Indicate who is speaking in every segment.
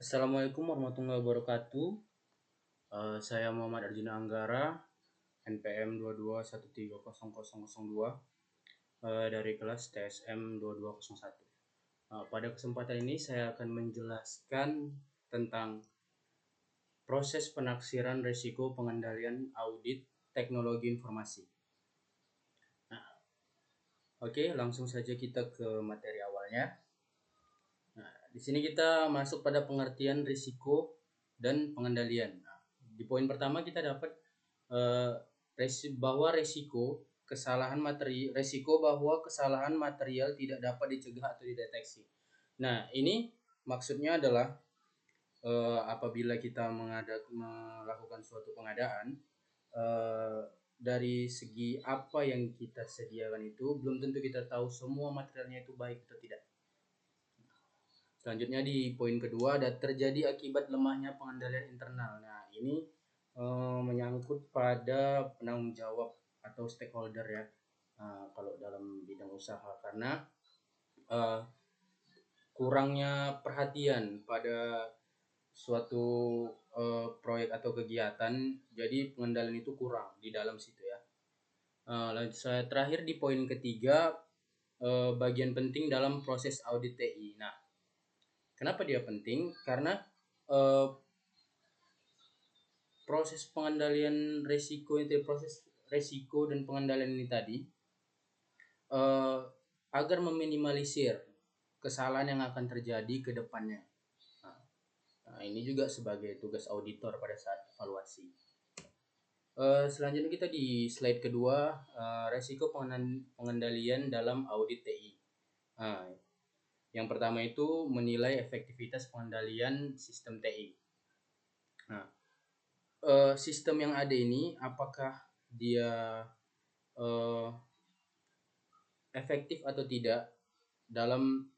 Speaker 1: Assalamualaikum warahmatullahi wabarakatuh. Saya Muhammad Arjuna Anggara, NPM 22130002 dari kelas TSM 2201. Pada kesempatan ini saya akan menjelaskan tentang proses penaksiran risiko pengendalian audit teknologi informasi. Oke, langsung saja kita ke materi awalnya. Di sini kita masuk pada pengertian risiko dan pengendalian. Di poin pertama kita dapat bahwa resiko bahwa kesalahan material tidak dapat dicegah atau dideteksi. Nah, ini maksudnya adalah apabila kita melakukan suatu pengadaan, dari segi apa yang kita sediakan itu belum tentu kita tahu semua materialnya itu baik atau tidak. Selanjutnya di poin kedua ada terjadi akibat lemahnya pengendalian internal. Nah, ini menyangkut pada penanggung jawab atau stakeholder ya, kalau dalam bidang usaha, karena kurangnya perhatian pada suatu proyek atau kegiatan, jadi pengendalian itu kurang di dalam situ ya. Saya terakhir di poin ketiga, bagian penting dalam proses audit TI. Nah, kenapa dia penting? Karena proses pengendalian risiko dan pengendalian ini tadi agar meminimalisir kesalahan yang akan terjadi ke depannya. Nah, ini juga sebagai tugas auditor pada saat evaluasi. Selanjutnya kita di slide kedua, risiko pengendalian dalam audit TI. Yang pertama itu menilai efektivitas pengendalian sistem TI. Nah, sistem yang ada ini apakah dia efektif atau tidak dalam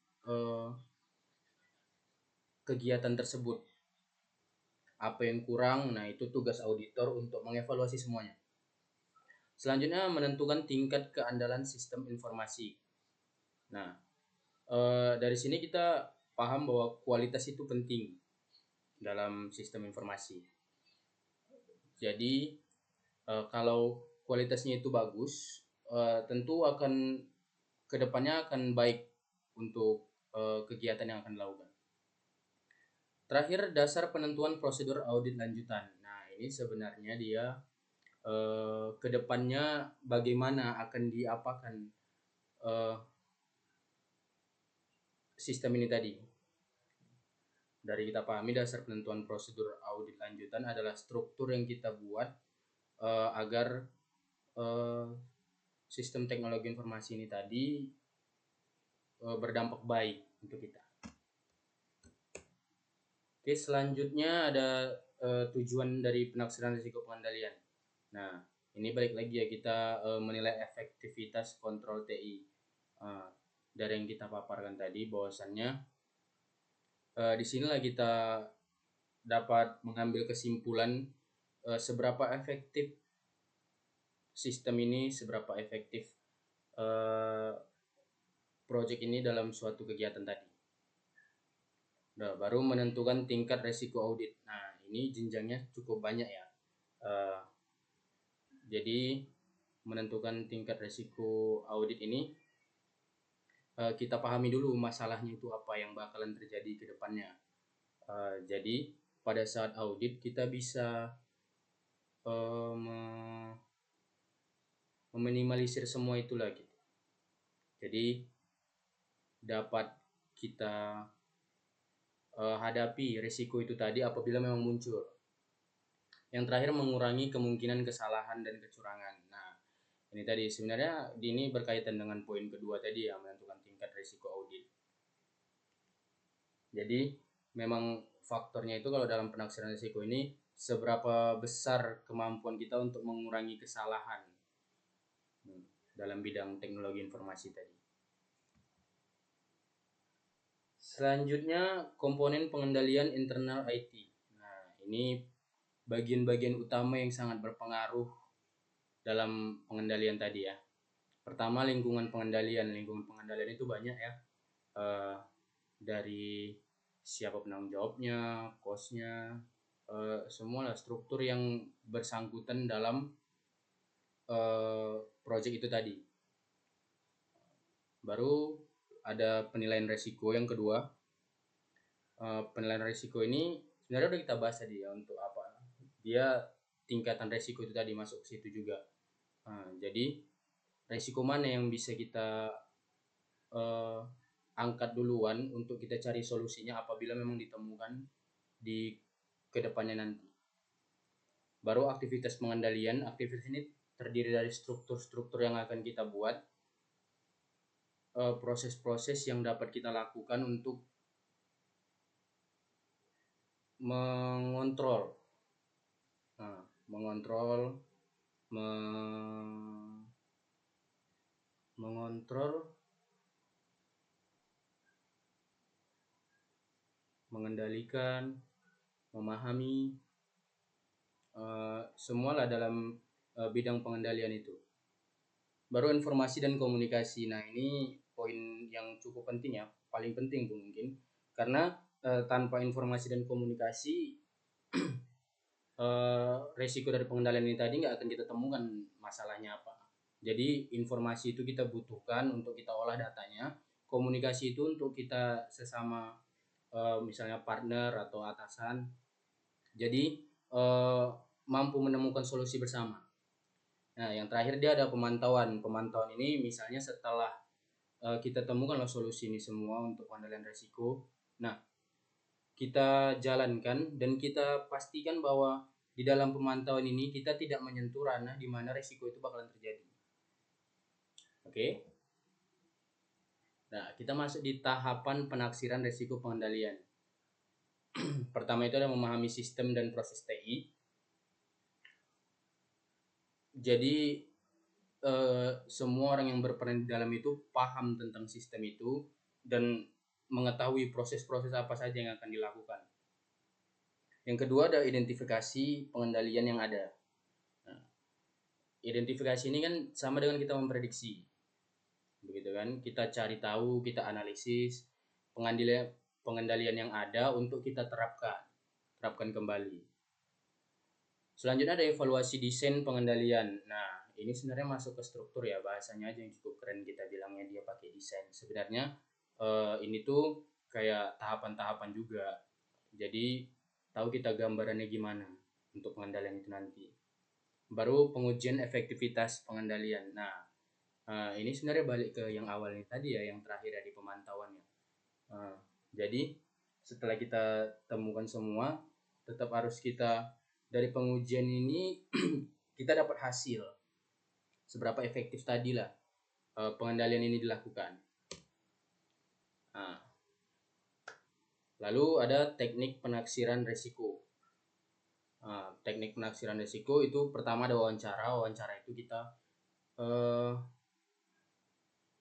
Speaker 1: kegiatan tersebut. Apa yang kurang, nah itu tugas auditor untuk mengevaluasi semuanya. Selanjutnya menentukan tingkat keandalan sistem informasi. Nah, dari sini kita paham bahwa kualitas itu penting dalam sistem informasi. Jadi kalau kualitasnya itu bagus, tentu akan kedepannya akan baik untuk kegiatan yang akan dilakukan. Terakhir, dasar penentuan prosedur audit lanjutan. Nah, ini sebenarnya dia kedepannya bagaimana akan diapakan sistem ini tadi. Dari kita pahami, dasar penentuan prosedur audit lanjutan adalah struktur yang kita buat agar sistem teknologi informasi ini tadi berdampak baik untuk kita. Oke, selanjutnya ada tujuan dari penaksiran risiko pengendalian. Nah, ini balik lagi ya, kita menilai efektivitas kontrol TI. Dari yang kita paparkan tadi, bahwasannya disinilah kita dapat mengambil kesimpulan seberapa efektif sistem ini, seberapa efektif proyek ini dalam suatu kegiatan tadi. Nah, baru menentukan tingkat resiko audit. Nah, ini jenjangnya cukup banyak ya. Jadi menentukan tingkat resiko audit ini, kita pahami dulu masalahnya itu apa yang bakalan terjadi ke depannya. Jadi pada saat audit kita bisa meminimalisir semua itulah gitu. Jadi dapat kita hadapi risiko itu tadi apabila memang muncul. Yang terakhir, mengurangi kemungkinan kesalahan dan kecurangan. Nah, ini tadi sebenarnya ini berkaitan dengan poin kedua tadi ya, menentukan tingkat risiko audit. Jadi memang faktornya itu kalau dalam penaksiran risiko ini, seberapa besar kemampuan kita untuk mengurangi kesalahan dalam bidang teknologi informasi tadi. Selanjutnya, komponen pengendalian internal IT. Nah, ini bagian-bagian utama yang sangat berpengaruh dalam pengendalian tadi ya. Pertama, lingkungan pengendalian. Lingkungan pengendalian itu banyak ya, dari siapa penanggung jawabnya, kosnya, semualah struktur yang bersangkutan dalam project itu tadi. Baru ada penilaian resiko yang kedua. Penilaian resiko ini sebenarnya udah kita bahas tadi ya, untuk apa dia tingkatan resiko itu tadi masuk ke situ juga. Jadi resiko mana yang bisa kita angkat duluan untuk kita cari solusinya apabila memang ditemukan di kedepannya nanti. Baru aktivitas pengendalian. Aktivitas ini terdiri dari struktur-struktur yang akan kita buat, proses-proses yang dapat kita lakukan untuk mengontrol, mengendalikan, memahami, semualah dalam bidang pengendalian itu. Baru informasi dan komunikasi. Nah, ini poin yang cukup penting ya, paling penting mungkin, karena tanpa informasi dan komunikasi, resiko dari pengendalian ini tadi nggak akan kita temukan masalahnya apa. Jadi informasi itu kita butuhkan untuk kita olah datanya, komunikasi itu untuk kita sesama misalnya partner atau atasan, jadi mampu menemukan solusi bersama. Nah, yang terakhir dia ada pemantauan. Pemantauan ini misalnya setelah kita temukan solusi ini semua untuk pengendalian resiko. Nah, kita jalankan dan kita pastikan bahwa di dalam pemantauan ini kita tidak menyentuh ranah di mana resiko itu bakalan terjadi. Oke. Nah, kita masuk di tahapan penaksiran resiko pengendalian. Pertama itu adalah memahami sistem dan proses TI. Jadi semua orang yang berperan di dalam itu paham tentang sistem itu dan mengetahui proses-proses apa saja yang akan dilakukan. Yang kedua ada identifikasi pengendalian yang ada. Nah, identifikasi ini kan sama dengan kita memprediksi, begitu kan? Kita cari tahu, kita analisis pengendalian yang ada untuk kita terapkan kembali. Selanjutnya ada evaluasi desain pengendalian. Nah, ini sebenarnya masuk ke struktur ya, bahasanya aja yang cukup keren kita bilangnya dia pakai desain. Sebenarnya ini tuh kayak tahapan-tahapan juga. Jadi tahu kita gambarannya gimana untuk pengendalian itu nanti. Baru pengujian efektivitas pengendalian. Nah, ini sebenarnya balik ke yang awalnya tadi ya, yang terakhir ya di pemantauannya. Jadi setelah kita temukan semua, tetap harus kita dari pengujian ini kita dapat hasil seberapa efektif tadi lah pengendalian ini dilakukan. Nah, lalu ada teknik penaksiran resiko. Teknik penaksiran resiko itu pertama ada wawancara. Wawancara itu kita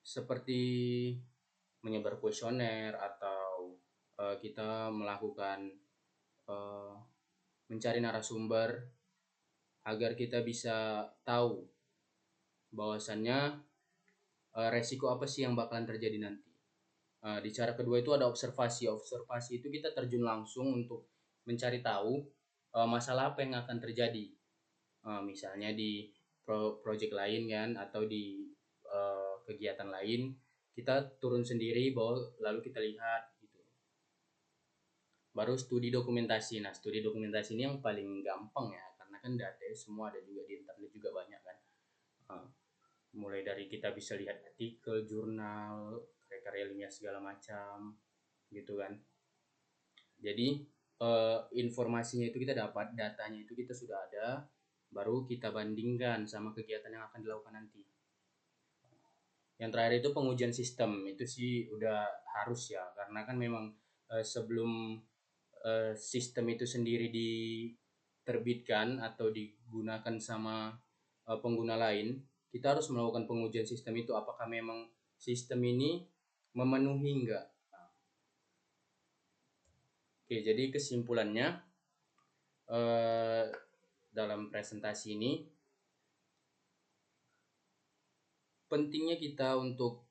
Speaker 1: seperti menyebar kuesioner atau kita melakukan mencari narasumber agar kita bisa tahu bahwasannya resiko apa sih yang bakalan terjadi nanti. Di cara kedua itu ada observasi. Observasi itu kita terjun langsung untuk mencari tahu masalah apa yang akan terjadi. Misalnya di project lain kan, atau di kegiatan lain, kita turun sendiri lalu kita lihat gitu. Baru studi dokumentasi. Nah, studi dokumentasi ini yang paling gampang ya, karena kan data semua ada juga di internet juga banyak kan. Mulai dari kita bisa lihat artikel, jurnal, karya ilmiah segala macam gitu kan. Jadi informasinya itu kita dapat, datanya itu kita sudah ada, baru kita bandingkan sama kegiatan yang akan dilakukan nanti. Yang terakhir itu pengujian sistem. Itu sih udah harus ya, karena kan memang sebelum sistem itu sendiri diterbitkan atau digunakan sama pengguna lain, kita harus melakukan pengujian sistem itu, apakah memang sistem ini memenuhi enggak. Oke, jadi kesimpulannya dalam presentasi ini, pentingnya kita untuk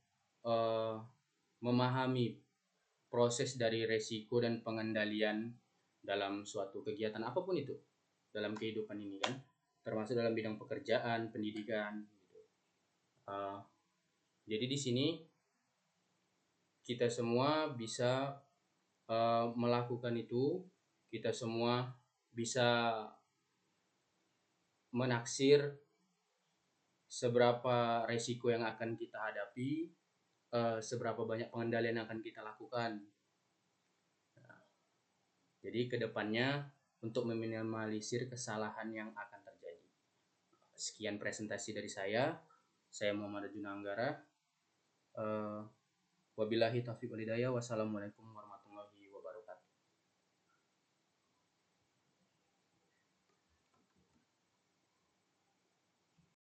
Speaker 1: memahami proses dari resiko dan pengendalian dalam suatu kegiatan apapun itu dalam kehidupan ini kan, termasuk dalam bidang pekerjaan, pendidikan gitu. Jadi di sini kita semua bisa melakukan itu, kita semua bisa menaksir seberapa resiko yang akan kita hadapi, seberapa banyak pengendalian yang akan kita lakukan. Jadi kedepannya untuk meminimalisir kesalahan yang akan terjadi. Sekian presentasi dari saya Muhammad Junanggara. Wabillahi taufiq wal hidayah. Wassalamualaikum warahmatullahi wabarakatuh.